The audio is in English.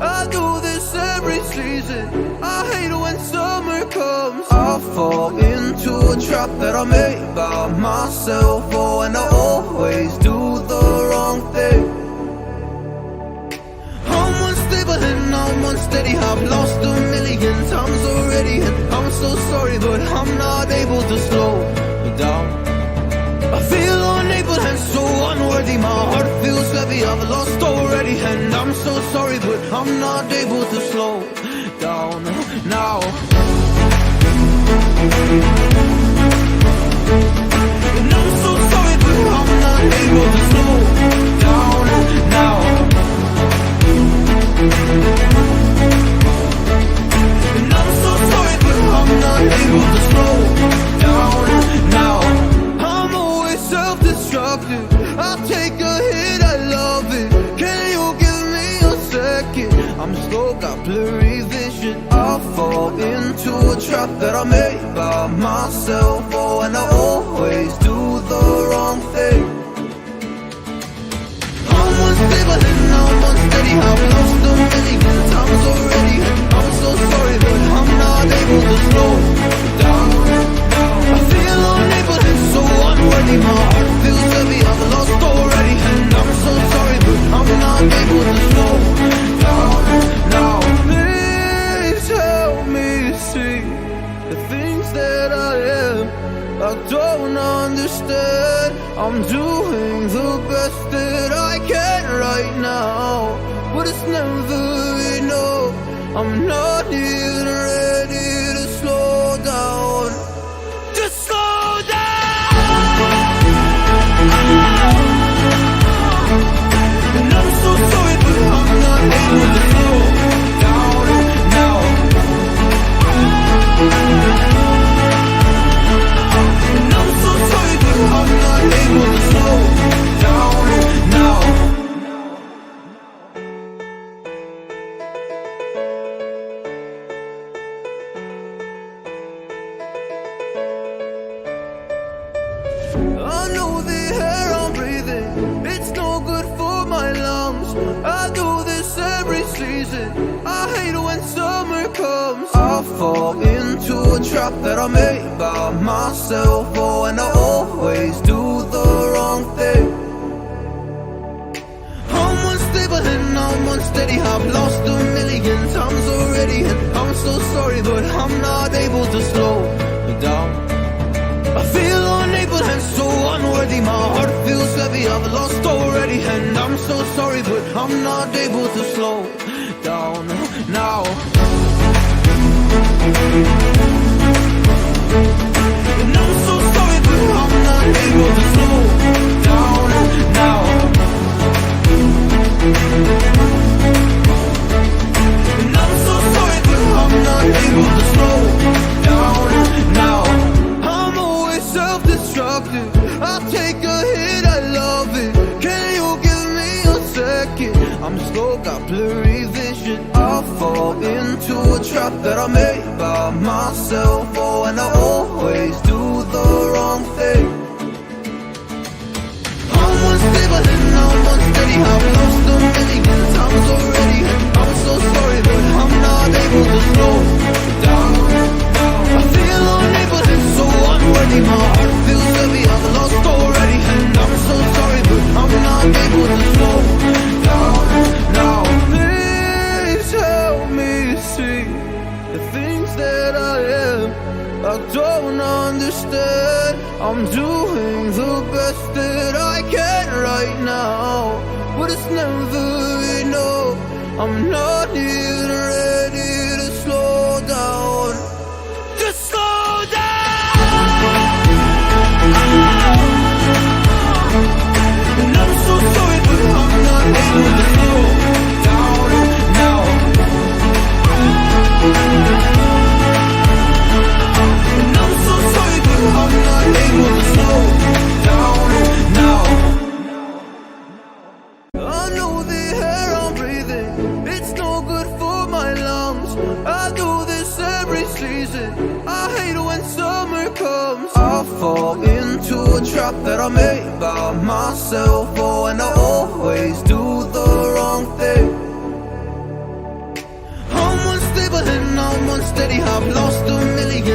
I do this every season. I hate when summer comes. I fall into a trap that I made by myself. Oh, and I always do the wrong thing. I'm unstable and I'm unsteady. I've lost a million times already, and I'm so sorry, but I'm not able to slow down. I feel unable and so unworthy. My heart feels heavy, I've lost already, and I'm so sorry, but I'm not able to slow down now. And I'm so sorry, but I'm not able to slow down now. And I'm so sorry, but I'm not able to slow down now. I'm always self-destructive. I take a hit, I love it. Can you give me a second? I'm slow, got blurry vision. I fall into a trap that I made by myself. Oh, and I always do the wrong thing. I'm unstable and I'm unsteady. I've lost a million times already, and I'm so sorry, but I'm not able to slow down. I feel unable and so unworthy. My heart feels heavy, I've lost already, and I'm so sorry, but I'm not able to slow down now. Please help me see the things that I am. I don't understand. I'm doing the best that I can right now, but it's never enough. I'm not even ready to slow down. Just slow down. And I'm so sorry, but I'm not able to slow down now. And I'm so sorry, but I'm not able to slow down now. I know the air I'm breathing, it's no good for my lungs. I do this every season. I hate when summer comes. I fall into a trap that I made by myself. Oh, and I always do the wrong thing. I'm unstable and I'm unsteady. I've lost a million times already, and I'm so sorry, but I'm not able to slow down. I feel unable and so unworthy. My heart feels heavy, I've lost already, and I'm so sorry, but I'm not able to slow down now. And I'm so sorry, but I'm not able to slow down now. And I'm so sorry, but I'm not able to slow down now. Self-destructive. I take a hit, I love it. Can you give me a second? I'm slow, got blurry vision. I fall into a trap that I made by myself. Oh, and I always do the wrong thing. I'm unstable and I'm unsteady. I've lost a million times already, and I'm so sorry, but I'm not able to slow down. I feel unable and so unworthy. My heart feels heavy, I've lost already, and I'm so sorry, but I'm not able to slow down now. Please help me see the things that I am. I don't understand. I'm doing the best that I can right now, but it's never enough. I'm not even ready to slow down. Just slow down. And I'm so sorry, but I'm not able to slow down now. And I'm so sorry, but I'm not able to slow down now. I know the air I'm breathing, it's no good for my lungs. I do this every season. I hate when summer comes. I fall into a trap that I made by myself. Oh, and I always do the wrong thing. already have lost a million